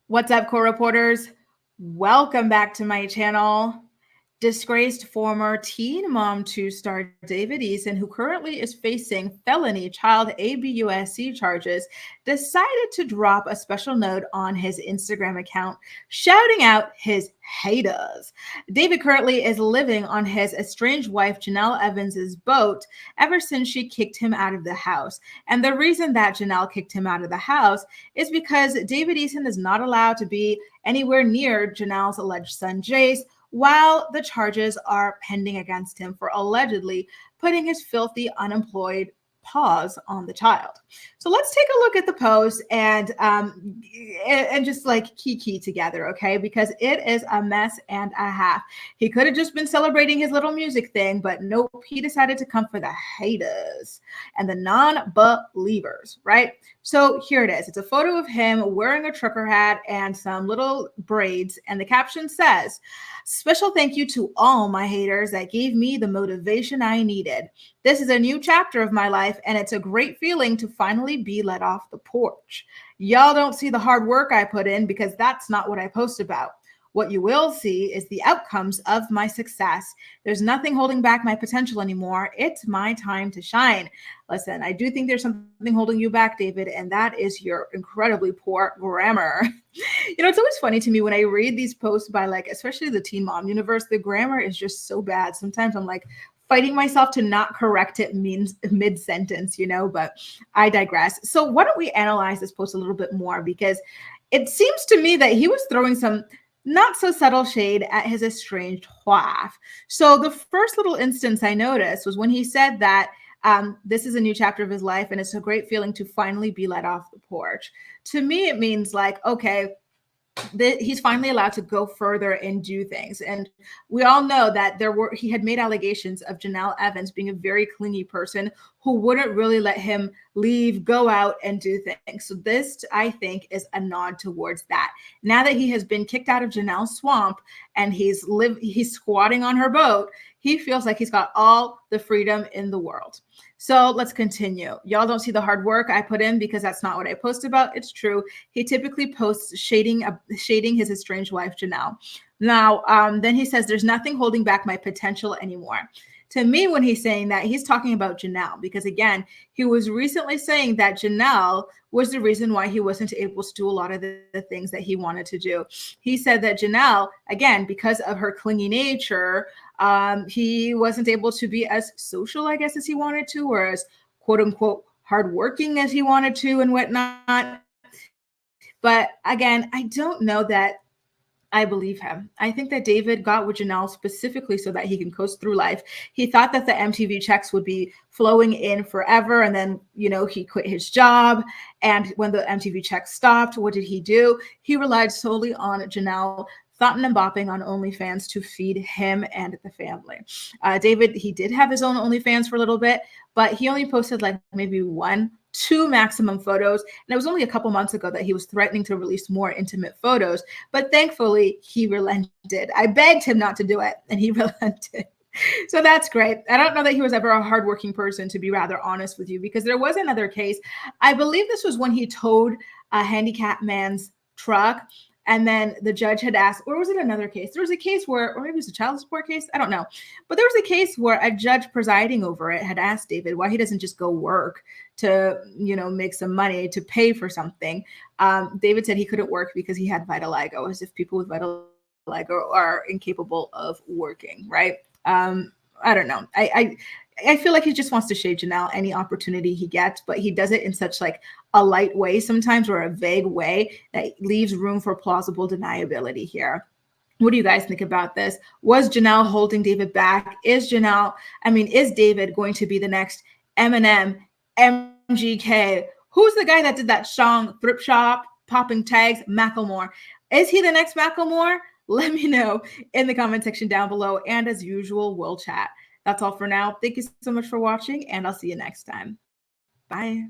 What's up, core reporters? Welcome back to my channel. Disgraced former Teen Mom 2 star David Eason, who currently is facing felony child abusc charges, decided to drop a special note on his Instagram account, shouting out his haters. David currently is living on his estranged wife Jenelle Evans's boat ever since she kicked him out of the house. And the reason that Jenelle kicked him out of the house is because David Eason is not allowed to be anywhere near Jenelle's alleged son Jace, while the charges are pending against him for allegedly putting his filthy unemployed paws on the child. So let's take a look at the post and just like key together, okay? Because it is a mess and a half. He could have just been celebrating his little music thing, but nope, he decided to come for the haters and the non-believers, right? So here it is. It's a photo of him wearing a trucker hat and some little braids, and the caption says, "Special thank you to all my haters that gave me the motivation I needed. This is a new chapter of my life, and it's a great feeling to finally be let off the porch. Y'all don't see the hard work I put in because that's not what I post about. What you will see is the outcomes of my success. There's nothing holding back my potential anymore. It's my time to shine." Listen, I do think there's something holding you back, David, and that is your incredibly poor grammar. It's always funny to me when I read these posts by, like, especially the Teen Mom universe, the grammar is just so bad. Sometimes I'm like fighting myself to not correct it mid-sentence, but I digress. So why don't we analyze this post a little bit more? Because it seems to me that he was throwing some not so subtle shade at his estranged wife. So the first little instance I noticed was when he said that this is a new chapter of his life and it's a great feeling to finally be let off the porch. To me, it means like, okay, he's finally allowed to go further and do things. And we all know that he had made allegations of Jenelle Evans being a very clingy person who wouldn't really let him leave, go out and do things. So this, I think, is a nod towards that. Now that he has been kicked out of Jenelle's swamp and he's squatting on her boat, he feels like he's got all the freedom in the world. So let's continue. Y'all don't see the hard work I put in because that's not what I post about. It's true. He typically posts shading his estranged wife, Jenelle. Now, then he says, "There's nothing holding back my potential anymore." To me, when he's saying that, he's talking about Jenelle, because again, he was recently saying that Jenelle was the reason why he wasn't able to do a lot of the things that he wanted to do. He said that Jenelle, again, because of her clingy nature, he wasn't able to be as social, I guess, as he wanted to, or as quote unquote hardworking as he wanted to and whatnot. But again, I don't know that I believe him. I think that David got with Jenelle specifically so that he can coast through life. He thought that the MTV checks would be flowing in forever. And then, he quit his job. And when the MTV checks stopped, what did he do? He relied solely on Jenelle thoughting and bopping on OnlyFans to feed him and the family. David, he did have his own OnlyFans for a little bit, but he only posted like maybe 2 maximum photos. And it was only a couple months ago that he was threatening to release more intimate photos. But thankfully, he relented. I begged him not to do it, and he relented. So that's great. I don't know that he was ever a hardworking person, to be rather honest with you, because there was another case. I believe this was when he towed a handicapped man's truck. And then the judge had asked, or was it another case? There was a case where, or maybe it was a child support case. I don't know. But there was a case where a judge presiding over it had asked David why he doesn't just go work to, make some money to pay for something. David said he couldn't work because he had vitiligo, as if people with vitiligo are incapable of working, right? I don't know. I feel like he just wants to shade Jenelle any opportunity he gets, but he does it in such like a light way sometimes, or a vague way that leaves room for plausible deniability here. What do you guys think about this? Was Jenelle holding David back? Is David going to be the next Eminem, MGK? Who's the guy that did that song, Thrift Shop, Popping Tags? Macklemore. Is he the next Macklemore? Let me know in the comment section down below. And as usual, we'll chat. That's all for now. Thank you so much for watching, and I'll see you next time. Bye.